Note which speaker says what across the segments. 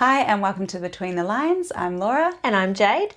Speaker 1: Hi and welcome to Between the Lines. I'm Laura.
Speaker 2: And I'm Jade.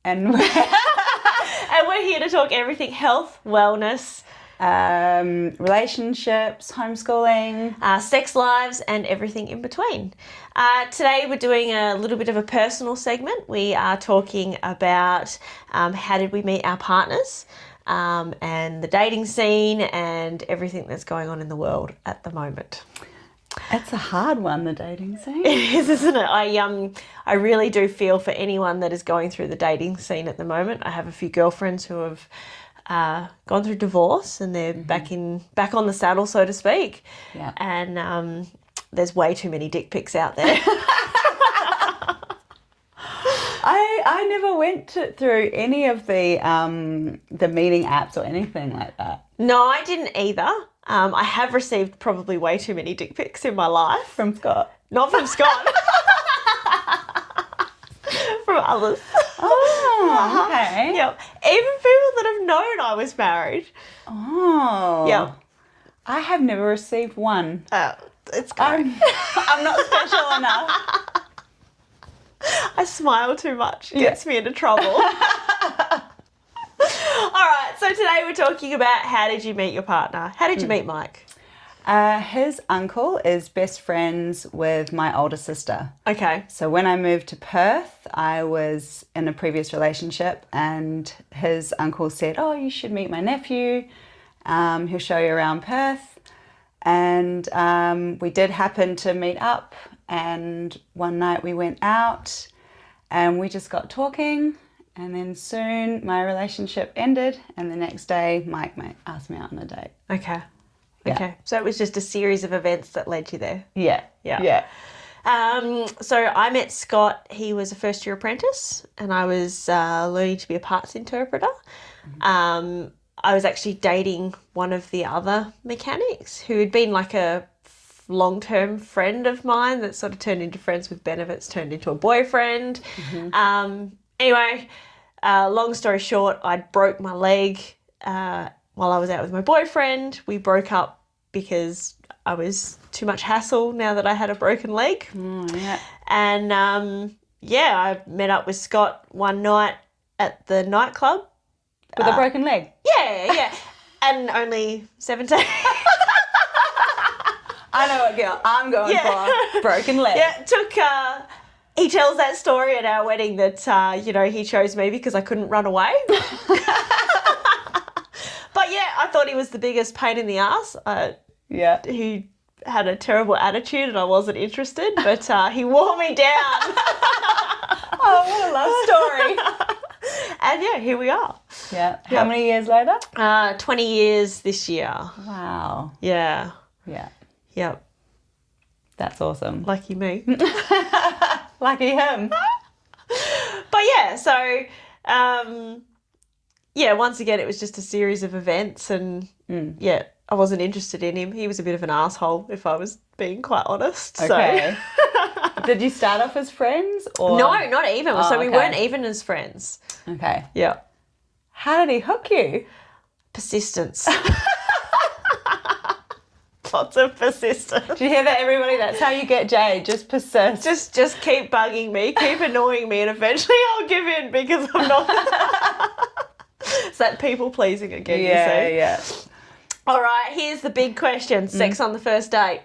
Speaker 1: And
Speaker 2: we're here to talk everything health, wellness,
Speaker 1: relationships, homeschooling,
Speaker 2: sex lives, and everything in between. Today we're doing a little bit of a personal segment. We are talking about how did we meet our partners, and the dating scene and everything that's going on in the world at the moment.
Speaker 1: It's a hard one, the dating scene.
Speaker 2: It is, isn't it? I really do feel for anyone that is going through the dating scene at the moment. I have a few girlfriends who have gone through divorce and they're back on the saddle, so to speak.
Speaker 1: Yeah.
Speaker 2: And there's way too many dick pics out there.
Speaker 1: I never went through any of the meeting apps or anything like that.
Speaker 2: No, I didn't either. I have received probably way too many dick pics in my life.
Speaker 1: From Scott?
Speaker 2: Not from Scott. From others.
Speaker 1: Oh, okay.
Speaker 2: Yep. Even people that have known I was married.
Speaker 1: Oh.
Speaker 2: Yep.
Speaker 1: I have never received one.
Speaker 2: It's great.
Speaker 1: I'm not special enough.
Speaker 2: I smile too much. It gets me into trouble. All right, so today we're talking about how did you meet your partner? How did you meet Mike?
Speaker 1: His uncle is best friends with my older sister.
Speaker 2: Okay.
Speaker 1: So when I moved to Perth, I was in a previous relationship and his uncle said, oh, you should meet my nephew. He'll show you around Perth. And we did happen to meet up, and one night we went out and we just got talking. And then soon my relationship ended, and the next day Mike asked me out on a date.
Speaker 2: Okay.
Speaker 1: Yeah.
Speaker 2: Okay. So it was just a series of events that led you there.
Speaker 1: Yeah.
Speaker 2: Yeah. So I met Scott. He was a first-year apprentice, and I was learning to be a parts interpreter. I was actually dating one of the other mechanics who had been like a long-term friend of mine that sort of turned into friends with benefits, turned into a boyfriend. Anyway, long story short, I broke my leg while I was out with my boyfriend. We broke up because I was too much hassle now that I had a broken leg.
Speaker 1: Yeah.
Speaker 2: And I met up with Scott one night at the nightclub.
Speaker 1: With a broken leg?
Speaker 2: Yeah. And only 17.
Speaker 1: I know what girl I'm going for. Broken leg.
Speaker 2: Yeah, he tells that story at our wedding that, he chose me because I couldn't run away. But yeah, I thought he was the biggest pain in the ass. He had a terrible attitude and I wasn't interested, but he wore me down.
Speaker 1: Oh, what a love story.
Speaker 2: And yeah, here we are.
Speaker 1: Yeah. How many years later?
Speaker 2: 20 years this year.
Speaker 1: Wow.
Speaker 2: Yeah.
Speaker 1: Yeah.
Speaker 2: Yep.
Speaker 1: That's awesome.
Speaker 2: Lucky me.
Speaker 1: Lucky him.
Speaker 2: But yeah, so once again it was just a series of events, and I wasn't interested in him. He was a bit of an asshole, if I was being quite honest.
Speaker 1: Okay. So did you start off as friends or
Speaker 2: No, not even.
Speaker 1: Oh,
Speaker 2: so we
Speaker 1: okay.
Speaker 2: weren't even as friends.
Speaker 1: Okay.
Speaker 2: Yeah.
Speaker 1: How did he hook you?
Speaker 2: Persistence. Lots of persistence.
Speaker 1: Did you hear that, everybody? That's how you get Jade. Just persist.
Speaker 2: Just keep bugging me, keep annoying me, and eventually I'll give in because I'm not. It's that people pleasing again, you see.
Speaker 1: Yeah.
Speaker 2: All right, here's the big question. Sex on the first date.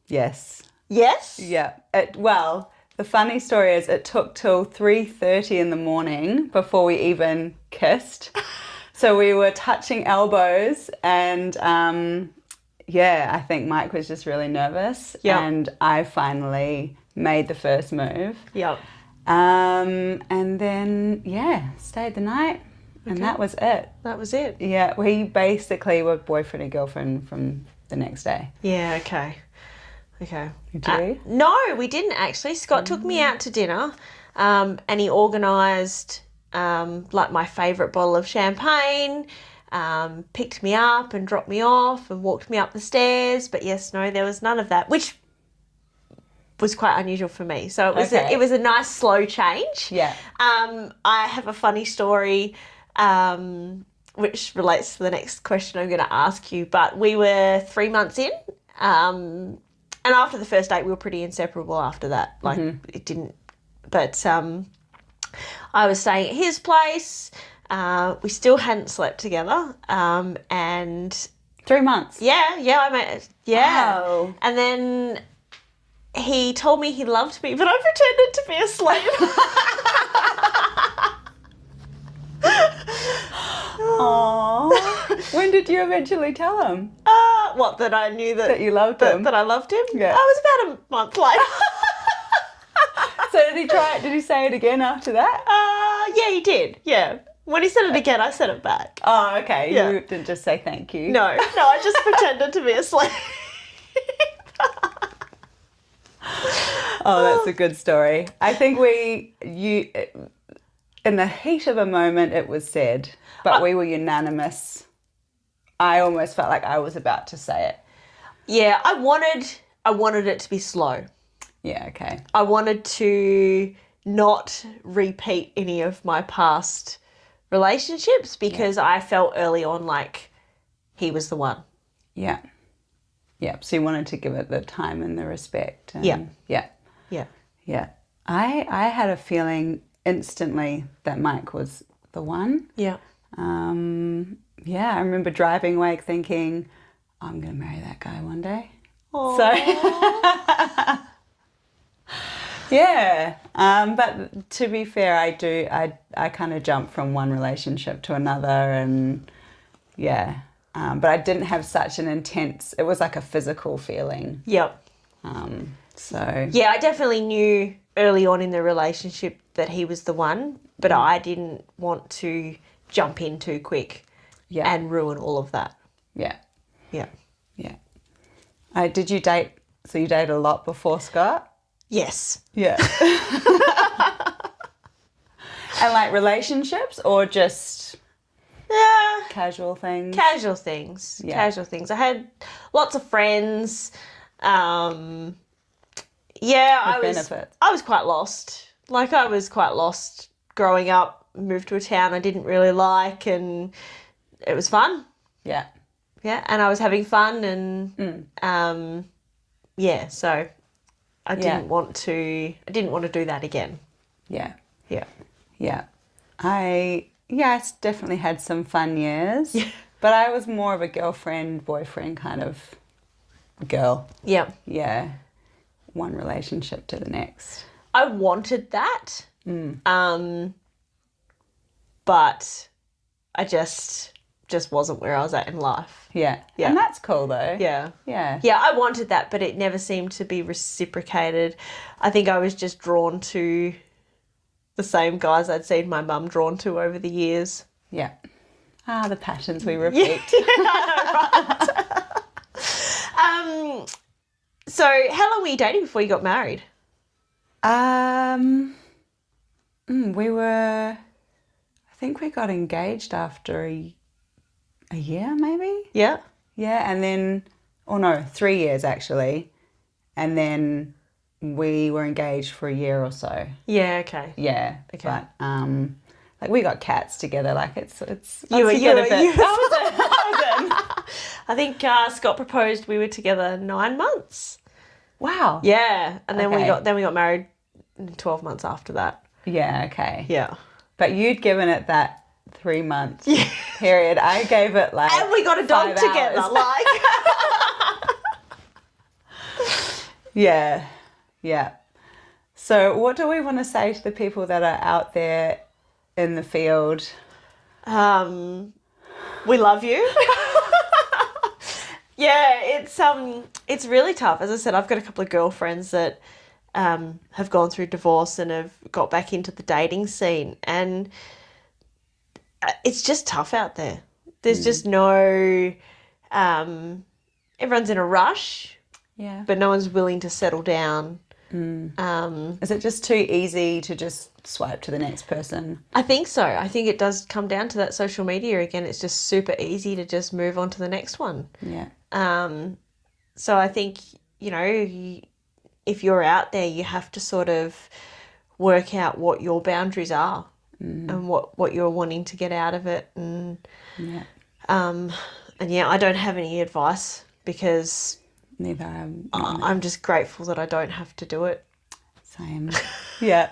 Speaker 1: Yes.
Speaker 2: Yes?
Speaker 1: Yeah. The funny story is it took till 3:30 in the morning before we even kissed. So we were touching elbows and I think Mike was just really nervous.
Speaker 2: Yep.
Speaker 1: And I finally made the first move.
Speaker 2: Yep.
Speaker 1: And then, stayed the night. And that was it.
Speaker 2: That was it.
Speaker 1: Yeah, we basically were boyfriend and girlfriend from the next day.
Speaker 2: Yeah, okay.
Speaker 1: Did you?
Speaker 2: No, we didn't actually. Scott took me out to dinner and he organised like my favourite bottle of champagne, picked me up and dropped me off and walked me up the stairs. But there was none of that, which was quite unusual for me. So it was a nice slow change.
Speaker 1: Yeah.
Speaker 2: I have a funny story which relates to the next question I'm going to ask you. But we were 3 months in, and And after the first date, we were pretty inseparable after that. Like, it didn't... But I was staying at his place. We still hadn't slept together. And...
Speaker 1: 3 months?
Speaker 2: Yeah, I met... Yeah.
Speaker 1: Wow.
Speaker 2: And then he told me he loved me, but I pretended to be asleep.
Speaker 1: Aww. When did you eventually tell him?
Speaker 2: What, that I knew that...
Speaker 1: That you loved him?
Speaker 2: That I loved him?
Speaker 1: Yeah.
Speaker 2: I was about a month later.
Speaker 1: So did he try it? Did he say it again after that?
Speaker 2: Yeah, he did. Yeah. When he said it again, I said it back.
Speaker 1: Oh, okay.
Speaker 2: Yeah.
Speaker 1: You didn't just say thank you.
Speaker 2: No, I just pretended to be asleep.
Speaker 1: Oh, that's a good story. I think in the heat of a moment, it was said, but we were unanimous. I almost felt like I was about to say it.
Speaker 2: Yeah, I wanted it to be slow.
Speaker 1: Yeah, okay.
Speaker 2: I wanted to not repeat any of my past relationships because I felt early on like he was the one.
Speaker 1: Yeah. Yeah. So you wanted to give it the time and the respect. And
Speaker 2: Yeah.
Speaker 1: Yeah.
Speaker 2: Yeah.
Speaker 1: Yeah. I had a feeling instantly that Mike was the one.
Speaker 2: Yeah.
Speaker 1: Yeah, I remember driving away thinking, I'm going to marry that guy one day.
Speaker 2: Aww.
Speaker 1: So, yeah. But to be fair, I kind of jumped from one relationship to another and yeah. But I didn't have such an intense, it was like a physical feeling.
Speaker 2: Yep.
Speaker 1: So.
Speaker 2: Yeah, I definitely knew early on in the relationship that he was the one, but I didn't want to jump in too quick and ruin all of that.
Speaker 1: Yeah.
Speaker 2: Yeah.
Speaker 1: Yeah. Did you date, so you dated a lot before Scott?
Speaker 2: Yes.
Speaker 1: Yeah. And like relationships or just casual things?
Speaker 2: Casual things.
Speaker 1: Yeah.
Speaker 2: Casual things. I had lots of friends. I was quite lost. Like I was quite lost growing up, moved to a town I didn't really like and it was fun.
Speaker 1: Yeah.
Speaker 2: Yeah, and I was having fun and so I didn't want to do that again.
Speaker 1: Yeah.
Speaker 2: Yeah.
Speaker 1: Yeah. I definitely had some fun years. Yeah. But I was more of a girlfriend, boyfriend kind of girl.
Speaker 2: Yeah.
Speaker 1: Yeah. One relationship to the next.
Speaker 2: I wanted that. But I just wasn't where I was at in life.
Speaker 1: Yeah.
Speaker 2: Yeah.
Speaker 1: And that's cool though.
Speaker 2: Yeah.
Speaker 1: Yeah.
Speaker 2: Yeah, I wanted that, but it never seemed to be reciprocated. I think I was just drawn to the same guys I'd seen my mum drawn to over the years.
Speaker 1: Yeah. The patterns we repeat.
Speaker 2: Yeah, I know, right? So how long were you dating before you got married?
Speaker 1: I think we got engaged after a year maybe.
Speaker 2: Yeah.
Speaker 1: Yeah, and then, 3 years actually. And then we were engaged for a year or so.
Speaker 2: Yeah, okay.
Speaker 1: Yeah.
Speaker 2: Okay.
Speaker 1: But, like we got cats together, like it's
Speaker 2: You were
Speaker 1: I
Speaker 2: I think Scott proposed we were together 9 months.
Speaker 1: Wow.
Speaker 2: Yeah, and then
Speaker 1: Okay.
Speaker 2: we got married 12 months after that.
Speaker 1: Yeah, okay.
Speaker 2: Yeah.
Speaker 1: But you'd given it that 3 month period. I gave it like
Speaker 2: And we got a dog
Speaker 1: 5
Speaker 2: together,
Speaker 1: hours.
Speaker 2: like.
Speaker 1: Yeah. Yeah. So what do we want to say to the people that are out there in the field?
Speaker 2: We love you. Yeah, it's really tough. As I said, I've got a couple of girlfriends that have gone through divorce and have got back into the dating scene, and it's just tough out there. There's just no everyone's in a rush, but no one's willing to settle down.
Speaker 1: Is it just too easy to just swipe to the next person?
Speaker 2: I think so. I think it does come down to that social media again. It's just super easy to just move on to the next one.
Speaker 1: Yeah.
Speaker 2: So I think, if you're out there, you have to sort of work out what your boundaries are and what you're wanting to get out of it. And I don't have any advice because
Speaker 1: neither am.
Speaker 2: I'm just grateful that I don't have to do it.
Speaker 1: Same. Yeah.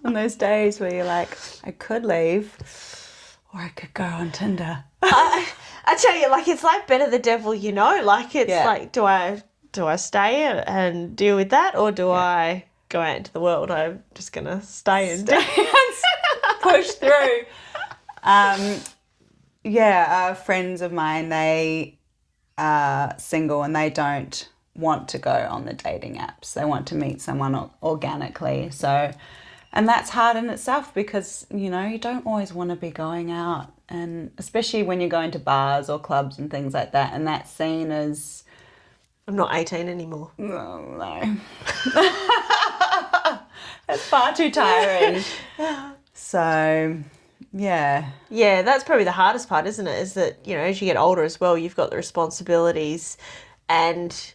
Speaker 1: On those days where you're like, I could leave or I could go on Tinder.
Speaker 2: I tell you, like, it's like better the devil you know. Like, it's like, do I stay and deal with that, or do I go out into the world? I'm just gonna stay and
Speaker 1: push through. Friends of mine, they are single and they don't want to go on the dating apps. They want to meet someone organically. So, and that's hard in itself because, you know, you don't always want to be going out, and especially when you're going to bars or clubs and things like that, and that's seen as...
Speaker 2: I'm not 18 anymore.
Speaker 1: Oh, no. That's far too tiring. So, yeah.
Speaker 2: Yeah, that's probably the hardest part, isn't it? Is that, you know, as you get older as well, you've got the responsibilities, and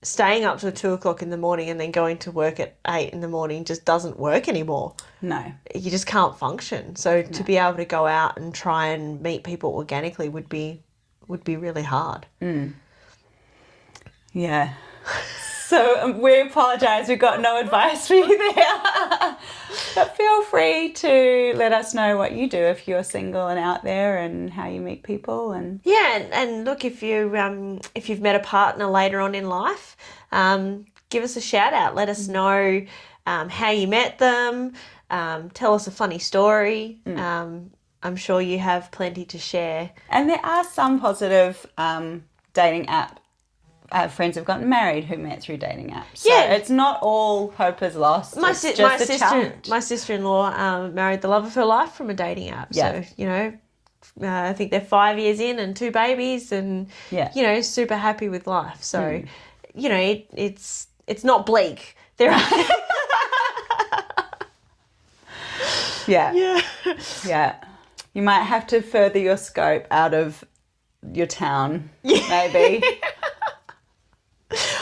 Speaker 2: staying up till 2 o'clock in the morning and then going to work at 8 in the morning just doesn't work anymore.
Speaker 1: No.
Speaker 2: You just can't function. So to be able to go out and try and meet people organically would be really hard.
Speaker 1: Yeah. So we apologise, we've got no advice for you there. But feel free to let us know what you do if you're single and out there, and how you meet people. And
Speaker 2: and look, if you've met a partner later on in life, give us a shout out. Let us know how you met them. Tell us a funny story. I'm sure you have plenty to share.
Speaker 1: And there are some positive dating app friends who've gotten married who met through dating apps. So it's not all hope is lost.
Speaker 2: My sister-in-law married the love of her life from a dating app.
Speaker 1: Yeah.
Speaker 2: So, you know, I think they're 5 years in and 2 babies, and you know, super happy with life. So, you know, it's not bleak. There are
Speaker 1: Yeah. You might have to further your scope out of your town, maybe.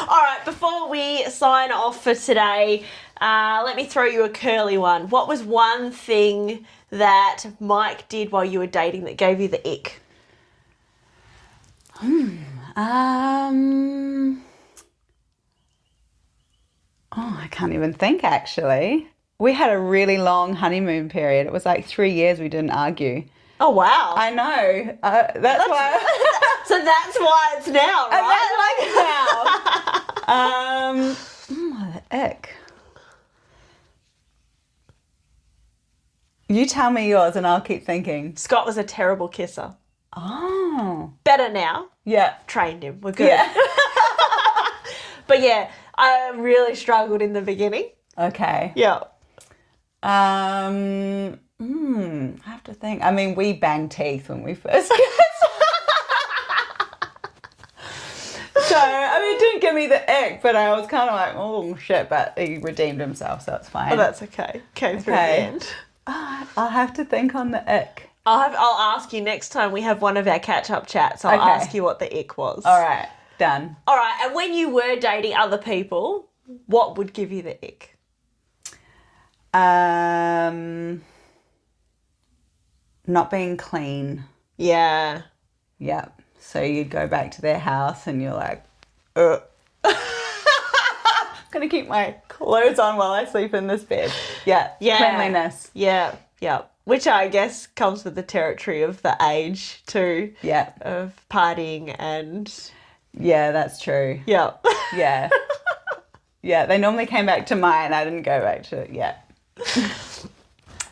Speaker 2: All right, before we sign off for today, let me throw you a curly one. What was one thing that Mike did while you were dating that gave you the ick?
Speaker 1: I can't even think, actually. We had a really long honeymoon period. It was like 3 years we didn't argue.
Speaker 2: Oh, wow.
Speaker 1: I know. That's why.
Speaker 2: So that's why it's now, right?
Speaker 1: And that's like now. The ick. You tell me yours and I'll keep thinking.
Speaker 2: Scott was a terrible kisser.
Speaker 1: Oh.
Speaker 2: Better now.
Speaker 1: Yeah.
Speaker 2: Trained him. We're good.
Speaker 1: Yeah.
Speaker 2: But yeah, I really struggled in the beginning.
Speaker 1: Okay.
Speaker 2: Yeah.
Speaker 1: I have to think. I mean, we banged teeth when we first kissed. So, I mean, it didn't give me the ick, but I was kind of like, oh, shit, but he redeemed himself, so it's fine.
Speaker 2: Oh, that's okay. Came through the end.
Speaker 1: I'll have to think on the ick.
Speaker 2: I'll ask you next time we have one of our catch-up chats. I'll ask you what the ick was.
Speaker 1: All right, done.
Speaker 2: All right, and when you were dating other people, what would give you the ick?
Speaker 1: Not being clean.
Speaker 2: Yeah.
Speaker 1: Yeah. So you'd go back to their house and you're like, I'm going to keep my clothes on while I sleep in this bed. Yeah. Cleanliness.
Speaker 2: Yeah. Which I guess comes with the territory of the age too.
Speaker 1: Yeah.
Speaker 2: Of partying and...
Speaker 1: Yeah, that's true.
Speaker 2: Yeah.
Speaker 1: Yeah. Yeah, they normally came back to mine. I didn't go back to it yet.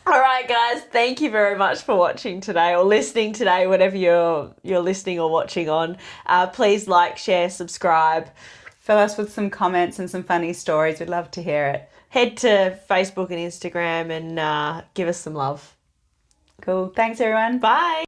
Speaker 2: All right, guys, thank you very much for watching today or listening today, whatever you're listening or watching on. Please like, share, subscribe.
Speaker 1: Fill us with some comments and some funny stories. We'd love to hear it.
Speaker 2: Head to Facebook and Instagram and give us some love.
Speaker 1: Cool. Thanks, everyone.
Speaker 2: Bye.